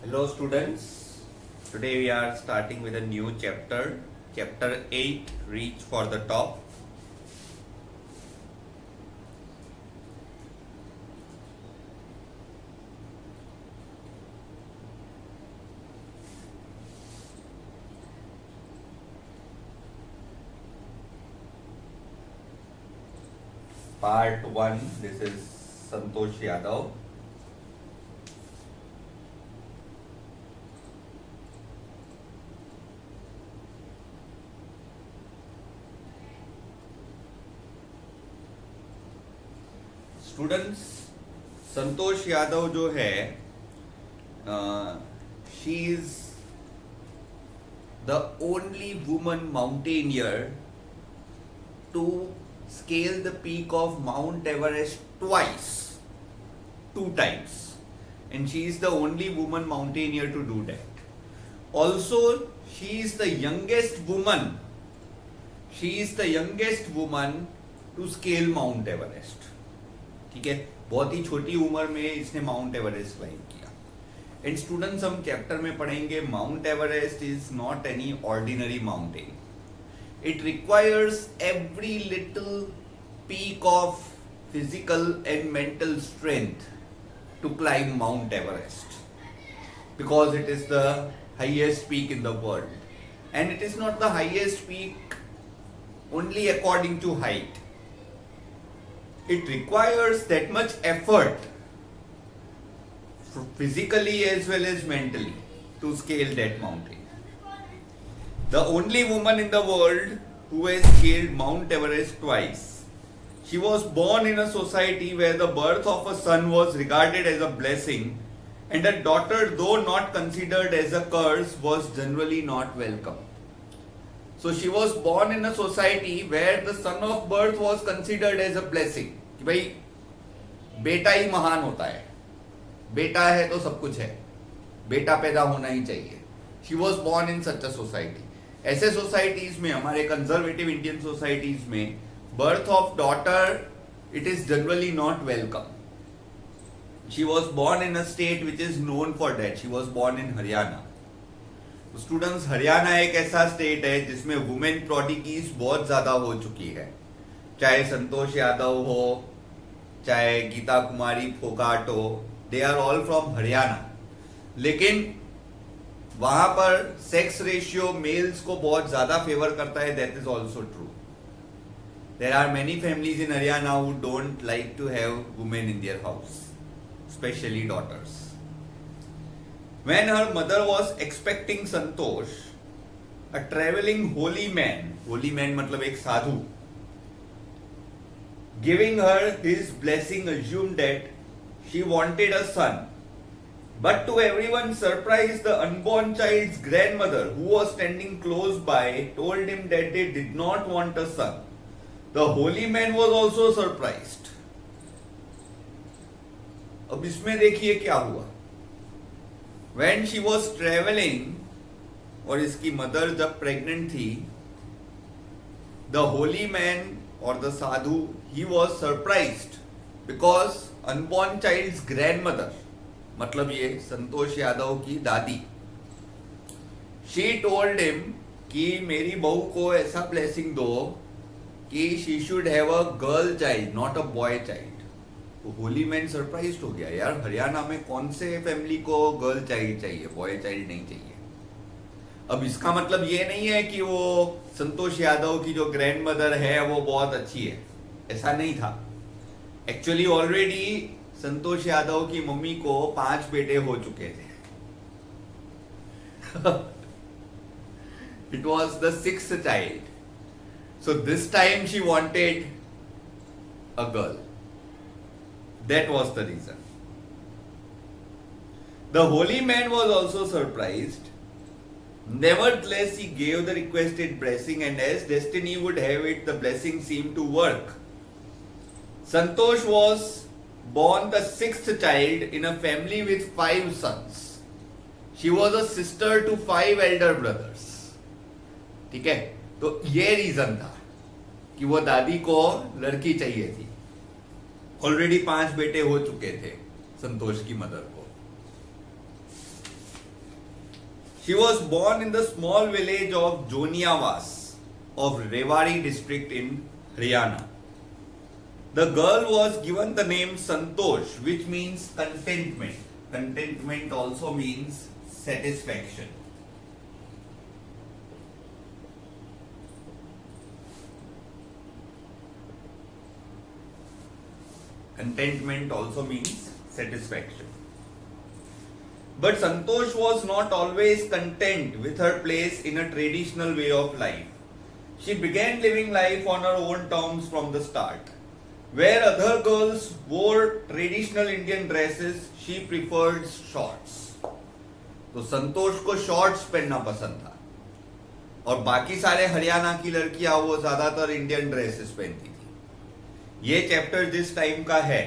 Hello students, today we are starting with a new chapter, chapter 8, Reach for the Top. Part 1, this is Santosh Yadav. Students, Santosh Yadav जो है, she is the only woman mountaineer to scale the peak of Mount Everest twice, 2 times, and she is the only woman mountaineer to do that. Also, she is the youngest woman. She is the youngest woman to scale Mount Everest. ठीक है, बहुत ही छोटी उम्र में इसने mount Everest climb किया. And students, हम chapter में पढ़ेंगे mount Everest is not any ordinary mountain. It requires every little peak of physical and mental strength to climb Mount Everest, because it is the highest peak in the world, and it is not the highest peak only according to height. It requires that much effort physically as well as mentally to scale that mountain. The only woman in the world who has scaled Mount Everest twice. She was born in a society where the birth of a son was regarded as a blessing, and a daughter, though not considered as a curse, was generally not welcome. So she was born in a society where the son of birth was considered as a blessing. कि भाई बेटा ही महान होता है, बेटा है तो सब कुछ है, बेटा पैदा होना ही चाहिए. She was born in such a society. ऐसे सोसाइटीज में, हमारे कंजर्वेटिव इंडियन सोसाइटीज में, birth of daughter it is generally not welcome. She was born in a state which is known for that. She was born in Haryana. Students, Haryana एक ऐसा state है जिसमें women प्रोडिगीज बहुत ज्यादा हो चुकी है. चाहे संतोष यादव हो, चाहे गीता कुमारी फोगाट हो, they are all from Haryana. लेकिन वहां पर सेक्स रेशियो मेल्स को बहुत ज्यादा फेवर करता है. That is also true. There are many families in Haryana who don't like to have women in their house, especially daughters. When her mother was expecting Santosh, a travelling holy man मतलब एक साधु, giving her his blessing, assumed that she wanted a son. But to everyone's surprise, the unborn child's grandmother, who was standing close by, told him that they did not want a son. The holy man was also surprised. अब इसमें देखिए क्या हुआ. When she was traveling, और इसकी mother जब pregnant थी, the holy man or the sadhu, he was surprised because unborn child's grandmother, मतलब ये संतोष यादव की दादी, शी टोल्ड हिम कि मेरी बहू को ऐसा ब्लेसिंग दो कि she should have a girl child, not a boy child. तो होली मैन सरप्राइज्ड हो गया, यार हरियाणा में कौन से फैमिली को गर्ल चाइल्ड चाहिए, बॉय चाइल्ड नहीं चाहिए. अब इसका मतलब ये नहीं है कि वो संतोष यादव की जो ग्रैंड मदर है वो बहुत अच्छी है, ऐसा नहीं था. एक्चुअली ऑलरेडी संतोष यादव की मम्मी को 5 बेटे हो चुके थे. It was the 6th child. So this time she wanted a girl. That was the reason. The holy man was also surprised. Nevertheless, he gave the requested blessing, and as destiny would have it, the blessing seemed to work. Santosh was born the 6th child in a family with 5 sons. She was a sister to 5 elder brothers. ठीक है, तो ये reason था कि वो दादी को लड़की चाहिए थी. ऑलरेडी 5 बेटे हो चुके थे संतोष की मदर को. She was born in the small village of Joniavas of Rewari district in Haryana. The girl was given the name Santosh, which means contentment. Contentment also means satisfaction. Contentment also means satisfaction. But Santosh was not always content with her place in a traditional way of life. She began living life on her own terms from the start. Where other girls wore traditional Indian dresses, she preferred shorts. तो संतोष को shorts पहनना पसंद था और बाकी सारे हरियाणा की लड़कियां वो ज्यादातर इंडियन ड्रेसेस पहनती थी. ये चैप्टर जिस टाइम का है,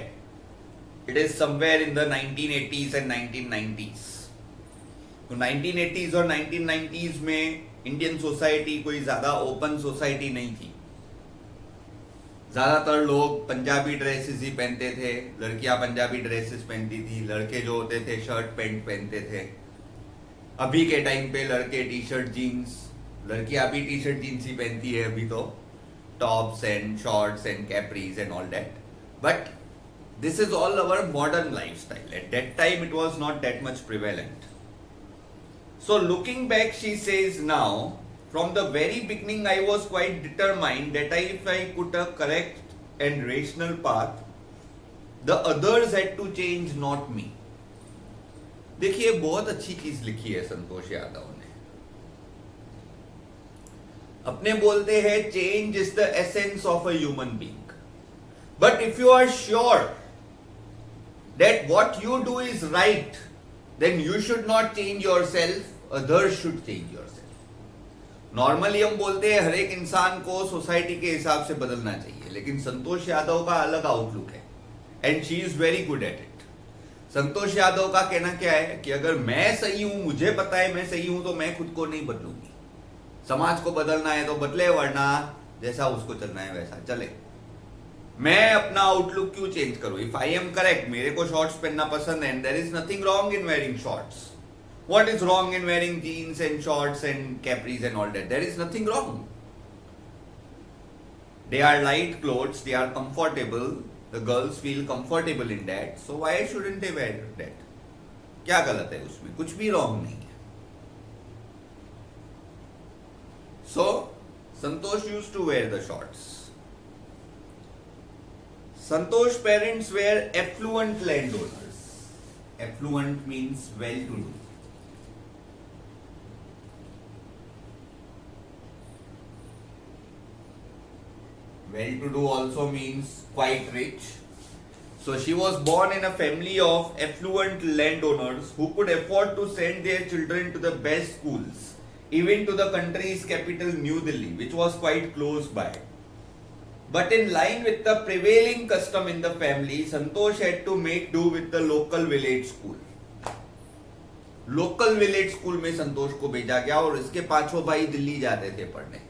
it is somewhere in the 1980s and 1990s. तो 1980s और 1990s में इंडियन सोसाइटी कोई ज्यादा ओपन सोसाइटी नहीं थी. ज्यादातर लोग पंजाबी ड्रेसेस ही पहनते थे, लड़कियां पंजाबी ड्रेसेस पहनती थी, लड़के जो होते थे शर्ट पैंट पहनते थे. अभी के टाइम पे लड़के टी शर्ट जीन्स, लड़कियां भी टी शर्ट जीन्स ही पहनती है अभी तो, tops and shorts and capris and all that. But this is all our modern lifestyle. At that time it was not that much prevalent. So looking back, she says now, from the very beginning I was quite determined that if I put a correct and rational path, the others had to change, not me. देखिए बहुत अच्छी चीज लिखी है संतोष यादव ने. अपने बोलते हैं change is the essence of a human being. But if you are sure that what you do is right, then you should not change yourself, others should change yourself. Normally हम बोलते हैं हर एक इंसान को सोसाइटी के हिसाब से बदलना चाहिए, लेकिन संतोष यादव का अलग आउटलुक है and she is very good at it. Santosh Yadav का कहना क्या है कि अगर मैं सही हूं, मुझे पता है मैं सही हूं, तो मैं खुद को नहीं बदलूंगी. समाज को बदलना है तो बदले, वरना जैसा उसको चलना है वैसा चले. मैं अपना आउटलुक क्यों चेंज करूं? इफ आई एम करेक्ट, मेरे को शॉर्ट्स पहनना पसंद है, and there is nothing wrong in wearing shorts. What is wrong in wearing jeans and shorts and capris and all that? There is nothing wrong. They are light clothes, they are comfortable, the girls feel comfortable in that, so why shouldn't they wear that? क्या गलत है उसमें? कुछ भी wrong नहीं है. So Santosh used to wear the shorts. Santosh's parents were affluent landowners. Affluent means well-to-do. Well-to-do also means quite rich. So she was born in a family of affluent landowners who could afford to send their children to the best schools, even to the country's capital New Delhi, which was quite close by. But in line with the prevailing custom in the family, Santosh had to make do with the local village school. Local village school में संतोष को भेजा गया और इसके पांचों भाई दिल्ली जाते थे पढ़ने.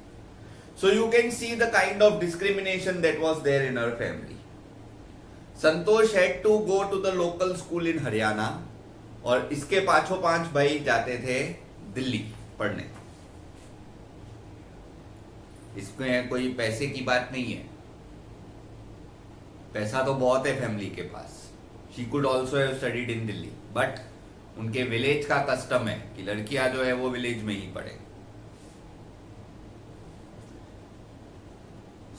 So you can see the kind of discrimination that was there in her family. Santosh had to go to the local school in Haryana और इसके पांचों पांच भाई जाते थे दिल्ली पढ़ने. इसमें कोई पैसे की बात नहीं है, पैसा तो बहुत है फैमिली के पास. She could also have studied in Delhi, but उनके विलेज का कस्टम है कि लड़कियां जो है वो विलेज में ही पढ़े.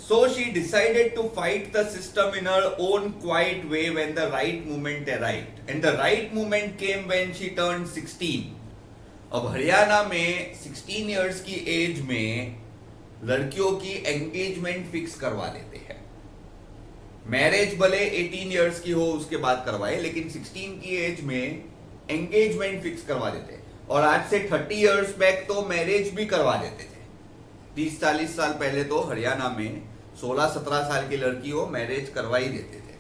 So she decided to fight the system in her own quiet way when the right moment arrived, and the right moment came when she turned 16. अब हरियाणा में 16 इयर्स की एज में लड़कियों की एंगेजमेंट फिक्स करवा देते हैं. मैरिज भले 18 इयर्स की हो उसके बाद करवाए, लेकिन 16 की एज में एंगेजमेंट फिक्स करवा देते हैं. और आज से 30 इयर्स बैक तो मैरिज भी करवा देते थे. 30-40 साल पहले तो हरियाणा में 16-17 साल की लड़की हो मैरिज करवा ही देते थे.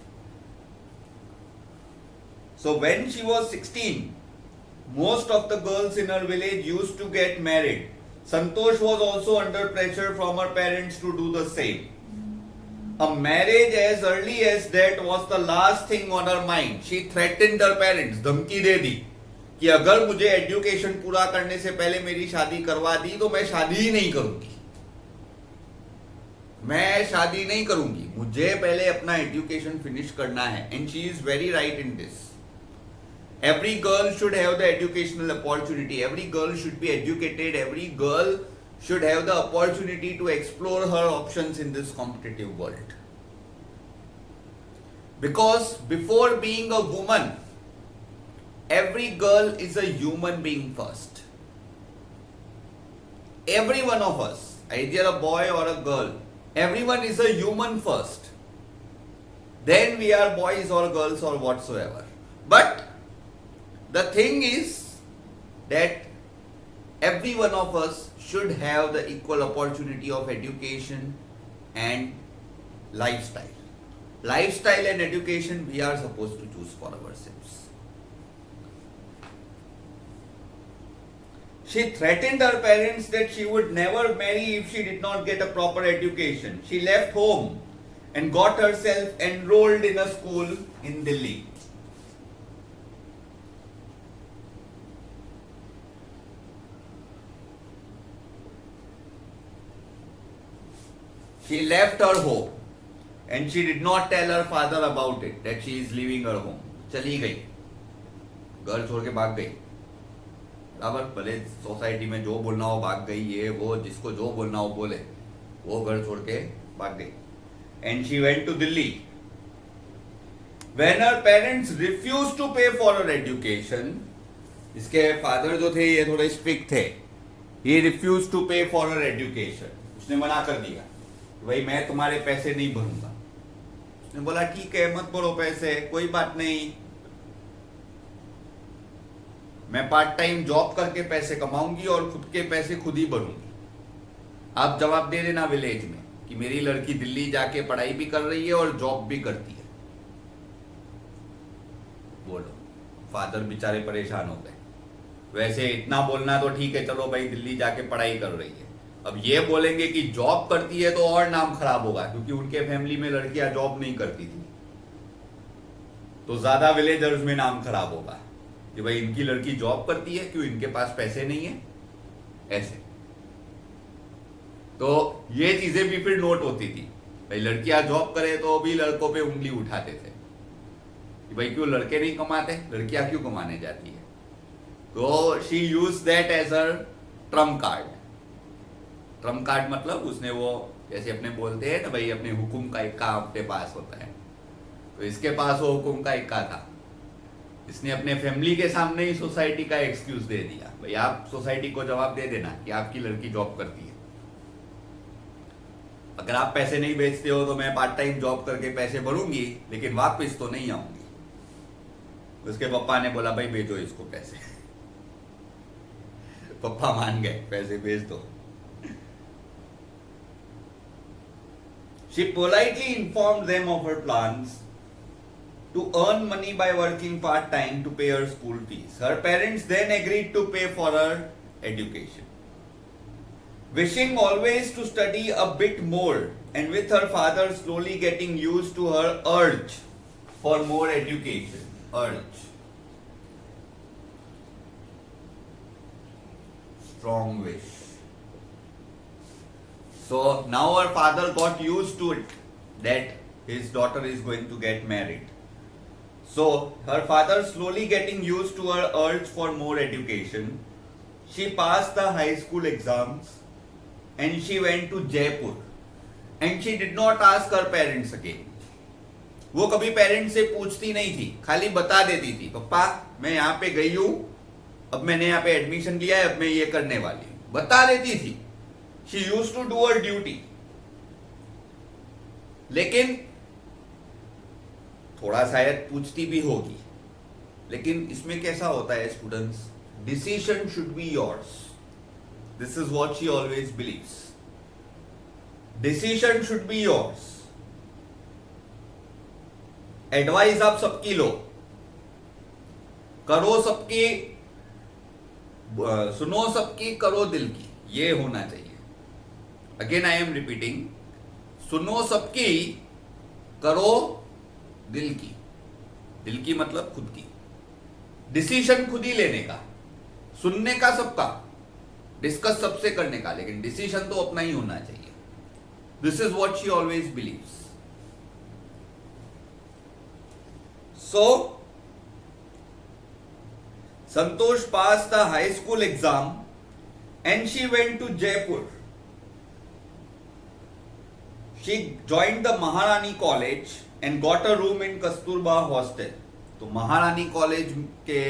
So when she was 16, most of the girls in her village used to get married. Santosh was also under pressure from her parents to do the same. A marriage as early as that was the last thing on her mind. She threatened her parents, धमकी दे दी कि अगर मुझे education पूरा करने से पहले मेरी शादी करवा दी तो मैं शादी ही नहीं करूंगी, मैं शादी नहीं करूंगी, मुझे पहले अपना एजुकेशन फिनिश करना है. And she is very right in this. Every girl should have the educational opportunity. Every girl should be educated. Every girl should have the opportunity to explore her options in this competitive world. Because before being a woman, every girl is a human being first. Every one of us, either a boy or a girl, everyone is a human first. Then we are boys or girls or whatsoever. But the thing is that every one of us should have the equal opportunity of education and lifestyle. Lifestyle and education we are supposed to choose for ourselves. She threatened her parents that she would never marry if she did not get a proper education. She left home and got herself enrolled in a school in Delhi. She left her home and she did not tell her father about it, that she is leaving her home. चली गई, घर छोड़ के भाग गई. बराबर, भले society में जो बोलना हो भाग गई, ये वो जिसको जो बोलना हो बोले, वो घर छोड़ के भाग गई. And she went to Delhi. When her parents refused to pay for her education, इसके फादर जो थे ये थोड़े स्ट्रिक्ट थे. He refused to pay for her education. उसने मना कर दिया, भाई मैं तुम्हारे पैसे नहीं भरूंगा. उसने बोला ठीक है मत भरो पैसे, कोई बात नहीं, मैं पार्ट टाइम जॉब करके पैसे कमाऊंगी और खुद के पैसे खुद ही भरूंगी. आप जवाब दे देना विलेज में कि मेरी लड़की दिल्ली जाके पढ़ाई भी कर रही है और जॉब भी करती है. बोलो, फादर बेचारे परेशान हो गए. वैसे इतना बोलना तो ठीक है, चलो भाई दिल्ली जाके पढ़ाई कर रही है. अब ये बोलेंगे कि जॉब करती है तो और नाम खराब होगा, क्योंकि उनके फैमिली में लड़कियां जॉब नहीं करती थी, तो ज्यादा विलेजर्स में नाम खराब होगा कि भाई इनकी लड़की जॉब करती है, क्यों इनके पास पैसे नहीं है. ऐसे तो ये चीजें भी फिर नोट होती थी. भाई लड़कियां जॉब करे तो भी लड़कों पे उंगली उठाते थे कि भाई क्यों लड़के नहीं कमाते, लड़कियां क्यों कमाने जाती है. तो she use that as a trump card. Trump card मतलब उसने वो जैसे अपने बोलते हैं ना भाई अपने हुकुम का इक्का अपने पास होता है, तो इसके पास वो हुकुम का इक्का था. इसने अपने फैमिली के सामने ही सोसाइटी का एक्सक्यूज दे दिया, भाई आप सोसाइटी को जवाब दे देना कि आपकी लड़की जॉब करती है. अगर आप पैसे नहीं बेचते हो तो मैं पार्ट टाइम जॉब करके पैसे भरूंगी, लेकिन वापस तो नहीं आऊंगी. उसके पापा ने बोला भाई भेजो इसको पैसे. पापा मान गए, पैसे भेज दो. She politely informed them of her plans to earn money by working part-time to pay her school fees. Her parents then agreed to pay for her education. Wishing always to study a bit more, and with her father slowly getting used to her urge for more education. Urge. Strong wish. So now her father got used to it that his daughter is going to get married. So her father slowly getting used to her urge for more education. She passed the high school exams and she went to Jaipur. And she did not ask her parents again. वो कभी parents से पूछती नहीं थी, खाली बता देती थी पापा मैं यहाँ पे गई हूँ, अब मैंने यहाँ पे एडमिशन लिया है, अब मैं ये करने वाली हूँ, बता देती थी. She used to do her duty. लेकिन थोड़ा शायद पूछती भी होगी, लेकिन इसमें कैसा होता है students, decision should be yours. This is what she always believes. Decision should be yours. Advice आप सबकी लो, करो सबकी, सुनो सबकी, करो दिल की, ये होना चाहिए. अगेन आई एम रिपीटिंग, सुनो सबकी, करो दिल की. दिल की मतलब खुद की. डिसीजन खुद ही लेने का, सुनने का सबका, डिस्कस सबसे करने का, लेकिन डिसीजन तो अपना ही होना चाहिए. This is what she always believes. So Santosh passed the high school exam and she went to Jaipur. She joined the Maharani College and got a room in Kasturba Hostel. तो महारानी college के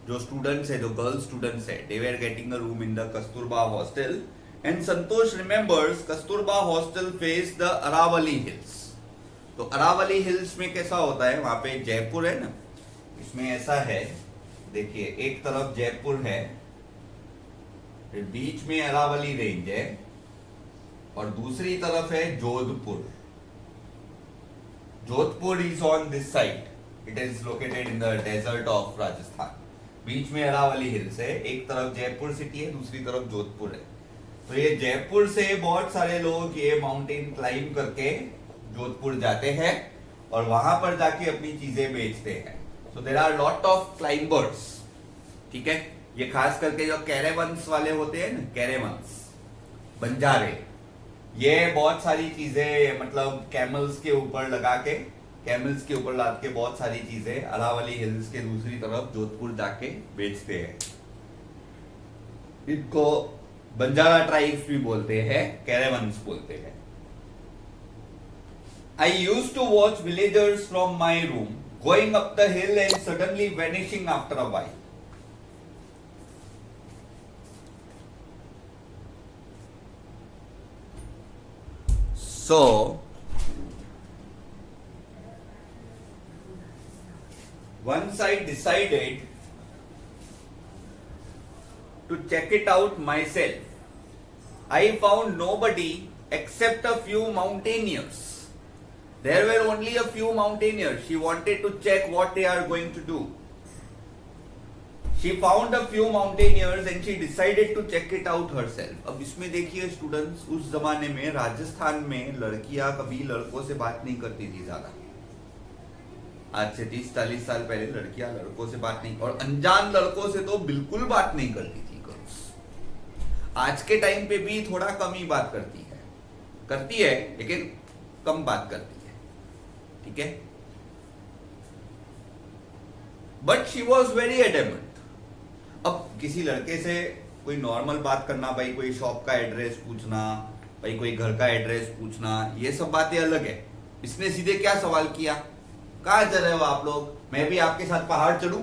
जो students है, जो girl students है, they were getting a room in the Kasturba hostel. And Santosh remembers Kasturba hostel faced the Aravali Hills. तो Aravalli hills में कैसा होता है, वहां पे जयपुर है ना, इसमें ऐसा है, देखिए एक तरफ जयपुर है, फिर बीच में अरावली रेंज है और दूसरी तरफ है Jodhpur. Jodhpur is on this side, it is located in the desert of Rajasthan. बीच में अरावली हिल्स है, एक तरफ जयपुर सिटी है, दूसरी तरफ जोधपुर है. तो ये जयपुर से बहुत सारे लोग ये माउंटेन क्लाइंब करके जोधपुर जाते हैं और वहां पर जाके अपनी चीजें बेचते हैं. So there are lot of climbers. ठीक है, ये खास करके जो कैरेवंस वाले होते हैं ना, कैरेवंस बंजारे, ये बहुत सारी चीजें मतलब कैमल्स के ऊपर लगा के, कैमल्स के ऊपर लाद के बहुत सारी चीजें अरावली हिल्स के दूसरी तरफ जोधपुर जाके बेचते हैं. इनको बंजारा ट्राइब्स भी बोलते हैं, कैरेवंस बोलते हैं. I used to watch villagers from my room going up the hill and suddenly vanishing after a while. So, once I decided to check it out myself, I found nobody except a few mountaineers. There were only a few mountaineers. She wanted to check what they are going to do. She found a few mountaineers and she decided to check it out herself. अब इसमें देखिए students, उस जमाने में राजस्थान में लड़कियां कभी लड़कों से बात नहीं करती थी ज्यादा. आज से 30-40 साल पहले लड़कियां लड़कों से बात नहीं, और अनजान लड़कों से तो बिल्कुल बात नहीं करती थी गर्ल्स. आज के टाइम पे भी थोड़ा कम ही बात करती है लेकिन कम बात करती है. ठीक है, but she was very adamant. अब किसी लड़के से कोई नॉर्मल बात करना, भाई कोई शॉप का एड्रेस पूछना, भाई कोई घर का एड्रेस पूछना, ये सब बातें अलग है. इसने सीधे क्या सवाल किया, कहां चल रहे हो आप लोग, मैं भी आपके साथ पहाड़ चढ़ूं.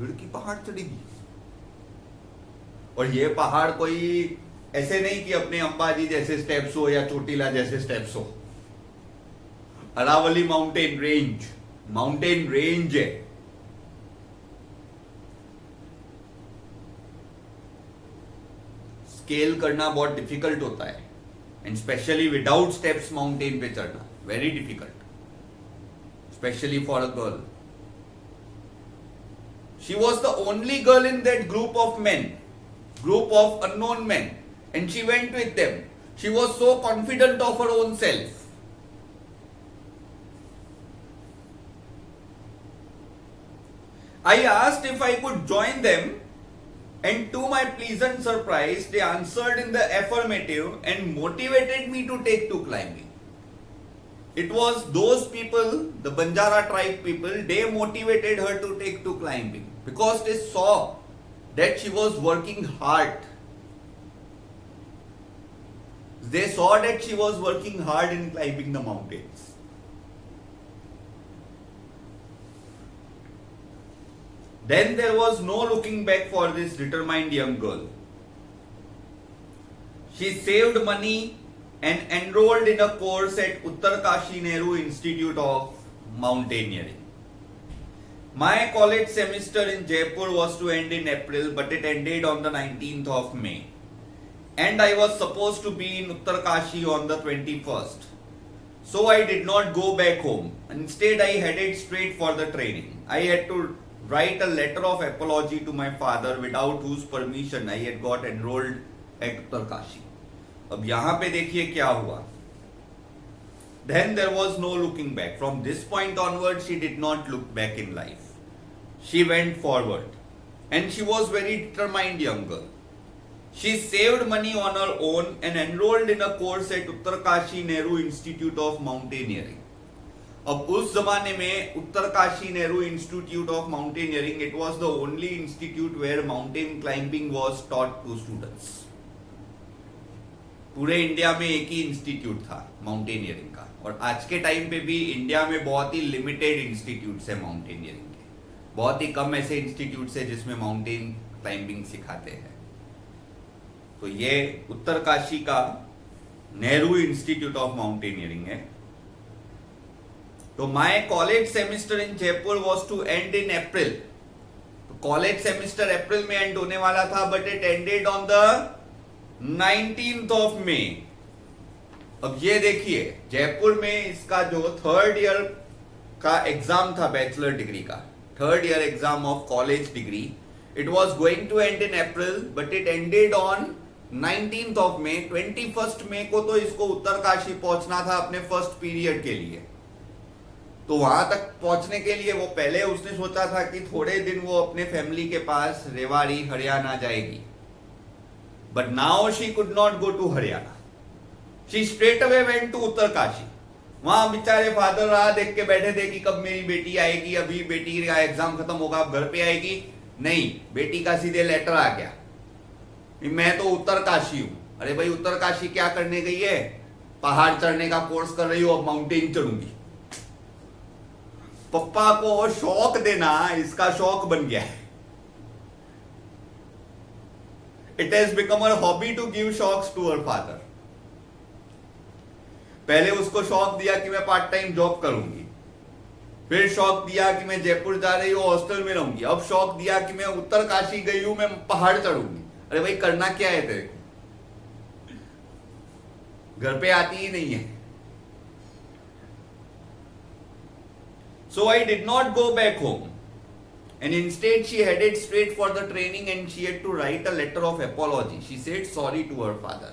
लड़की पहाड़ चढ़ेगी, और ये पहाड़ कोई ऐसे नहीं कि अपने अंबाजी जैसे स्टेप्स हो या चोटीला जैसे स्टेप्स हो. अरावली माउंटेन रेंज है. स्केल करना बहुत डिफिकल्ट होता है, and specially without steps mountain पे चढ़ना very difficult, specially for a girl. She was the only girl in that group of men, group of unknown men, and she went with them. She was so confident of her own self. I asked if I could join them, and to my pleasant surprise, they answered in the affirmative and motivated me to take to climbing. It was those people, the Banjara tribe people, they motivated her to take to climbing because they saw that she was working hard. They saw that she was working hard in climbing the mountains. Then there was no looking back for this determined young girl. She saved money and enrolled in a course at Uttarkashi Nehru Institute of Mountaineering. My college semester in Jaipur was to end in April, but it ended on the 19th of May. And I was supposed to be in Uttarkashi on the 21st. So I did not go back home. Instead, I headed straight for the training. I had to write a letter of apology to my father without whose permission I had got enrolled at Uttarkashi. अब यहाँ पे देखिए क्या हुआ. Then there was no looking back. From this point onward, she did not look back in life. she went forward. And she was very determined young girl. She saved money on her own and enrolled in a course at Uttarkashi Nehru Institute of Mountaineering. अब उस जमाने में Uttarkashi Nehru institute of mountaineering, it was the only institute where mountain climbing was taught to students. पूरे India में एक ही institute था mountaineering का, और आज के टाइम पे भी इंडिया में बहुत ही लिमिटेड इंस्टीट्यूट्स है माउंटेनियरिंग के. बहुत ही कम ऐसे इंस्टीट्यूट्स है जिसमें माउंटेन क्लाइंबिंग सिखाते हैं. तो ये उत्तरकाशी का नेहरू इंस्टीट्यूट ऑफ माउंटेनियरिंग है. तो my college semester in Jaipur was to end in April. तो कॉलेज सेमिस्टर अप्रैल में एंड होने वाला था, but it ended on the 19th of May. अब ये देखिए, जयपुर में इसका जो थर्ड ईयर का एग्जाम था बैचलर डिग्री का, third year exam of college degree, it was going to end in April, but it ended on 19th of May. 21st May को तो इसको उत्तरकाशी पहुंचना था अपने फर्स्ट पीरियड के लिए. तो वहां तक पहुंचने के लिए वो पहले उसने सोचा था कि थोड़े दिन वो अपने फैमिली के पास रेवाड़ी हरियाणा जाएगी. But now she could not go to Haryana. She straight away went to Uttarkashi. वहां बेचारे फादर राह देख के बैठे थे कि कब मेरी बेटी आएगी, अभी बेटी का एग्जाम खत्म होगा, अब घर पे आएगी. नहीं, बेटी का सीधे लेटर आ गया, मैं तो उत्तरकाशी हूं. अरे भाई, उत्तरकाशी क्या करने गई है? पहाड़ चढ़ने का कोर्स कर रही हो, अब माउंटेन चढ़ूंगी. पप्पा को शौक देना इसका शौक बन गया है. It has become a hobby to give shocks to her father. पहले उसको शौक दिया कि मैं पार्ट टाइम जॉब करूंगी, फिर शौक दिया कि मैं जयपुर जा रही हूं, हॉस्टल में रहूंगी, अब शौक दिया कि मैं उत्तरकाशी गई हूं, मैं पहाड़ चढ़ूंगी. अरे भाई, करना क्या है तेरे को? घर पे आती ही नहीं है. So I did not go back home, and instead she headed straight for the training, and she had to write a letter of apology. She said sorry to her father.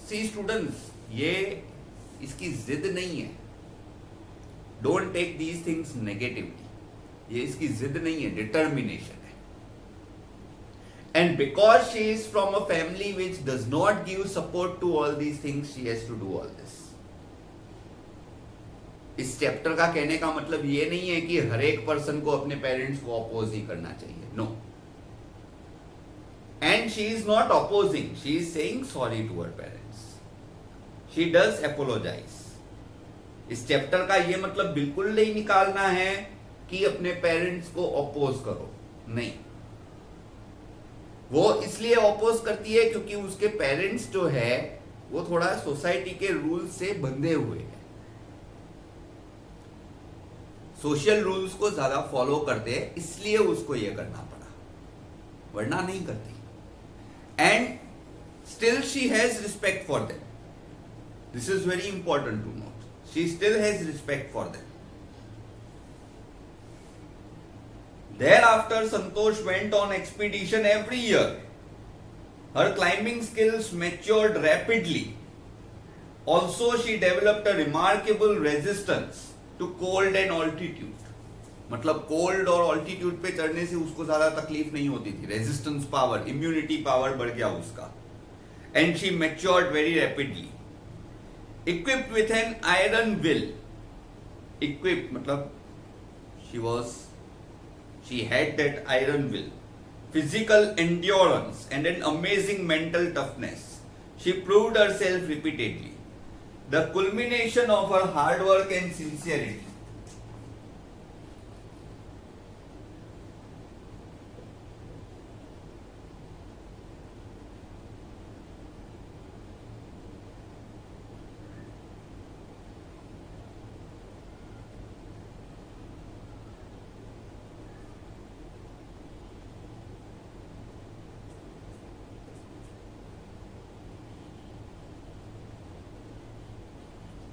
See students, ये इसकी जिद नहीं है. Don't take these things negatively. ये इसकी जिद नहीं है, determination है. And because she is from a family which does not give support to all these things, she has to do all this. इस चैप्टर का कहने का मतलब ये नहीं है कि हर एक पर्सन को अपने पेरेंट्स को अपोज ही करना चाहिए. No. And she is not opposing, she is saying sorry to her parents. She does apologise. इस चैप्टर का ये मतलब बिल्कुल नहीं निकालना है कि अपने पेरेंट्स को अपोज करो. नहीं, वो इसलिए अपोज करती है क्योंकि उसके पेरेंट्स जो है वो थोड़ा सोसाइटी के रूल से बंधे हुए हैं, सोशल रूल्स को ज्यादा फॉलो करते हैं, इसलिए उसको ये करना पड़ा, वरना नहीं करती. And still she has respect for them. This is very important to note. She still has respect for them. Thereafter, Santosh went on expedition every year. Her climbing skills matured rapidly. Also, she developed a remarkable resistance to cold and altitude. मतलब cold और altitude पे चढ़ने से उसको ज्यादा तकलीफ नहीं होती थी. रेजिस्टेंस पावर, इम्यूनिटी पावर बढ़ गया उसका. And she matured very rapidly. Equipped with an iron will. Equipped मतलब she had that iron will, physical endurance and an amazing mental toughness. She proved herself repeatedly. The culmination of her hard work and sincerity.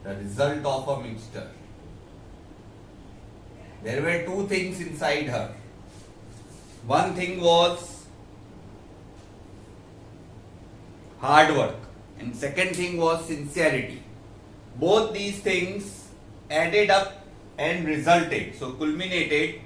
The result of a mixture. There were two things inside her. One thing was hard work, and second thing was sincerity. Both these things added up and resulted, so culminated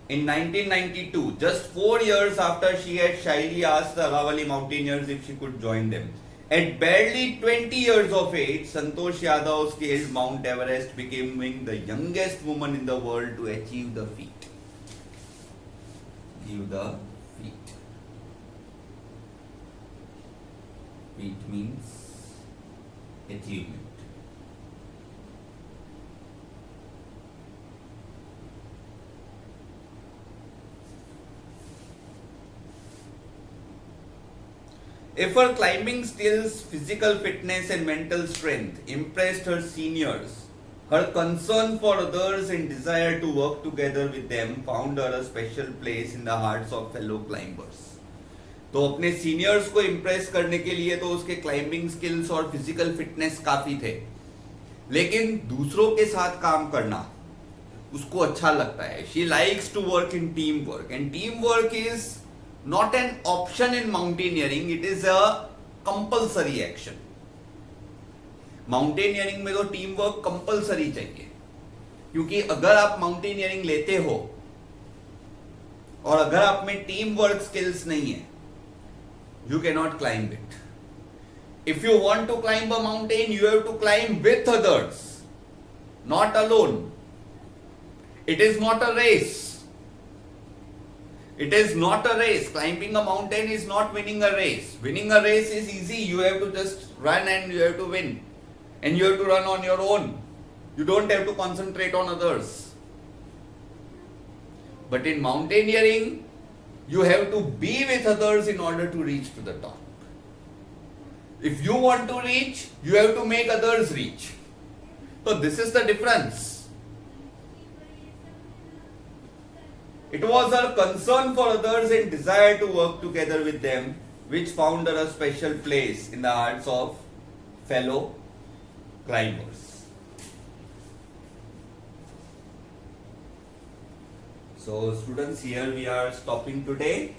in 1992, just 4 years after she had shyly asked the Aravali mountaineers if she could join them. At barely 20 years of age, Santosh Yadav scaled Mount Everest, becoming the youngest woman in the world to achieve the feat. Feat means achievement. If her climbing skills, physical fitness, and mental strength impressed her seniors, her concern for others and desire to work together with them found her a special place in the hearts of fellow climbers. तो अपने seniors को impress करने के लिए तो उसके climbing skills और physical fitness काफी थे, लेकिन दूसरों के साथ काम करना उसको अच्छा लगता है. She likes to work in team work, and team work is not an option in mountaineering, it is a compulsory action. Mountaineering में तो टीम वर्क कंपल्सरी चाहिए, क्योंकि अगर आप माउंटेनियरिंग लेते हो और अगर आप में टीम वर्क स्किल्स नहीं है, you cannot climb it. If you want to climb a mountain, you have to climb with others, not alone. It is not a race. It is not a race. Climbing a mountain is not winning a race. Winning a race is easy. You have to just run and you have to win. And you have to run on your own. You don't have to concentrate on others. But in mountaineering, you have to be with others in order to reach to the top. If you want to reach, you have to make others reach. So this is the difference. It was her concern for others and desire to work together with them which found her a special place in the hearts of fellow climbers. So students, here we are stopping today.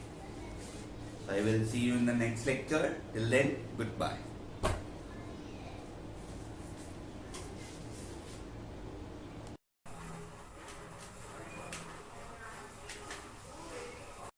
I will see you in the next lecture. Till then, goodbye.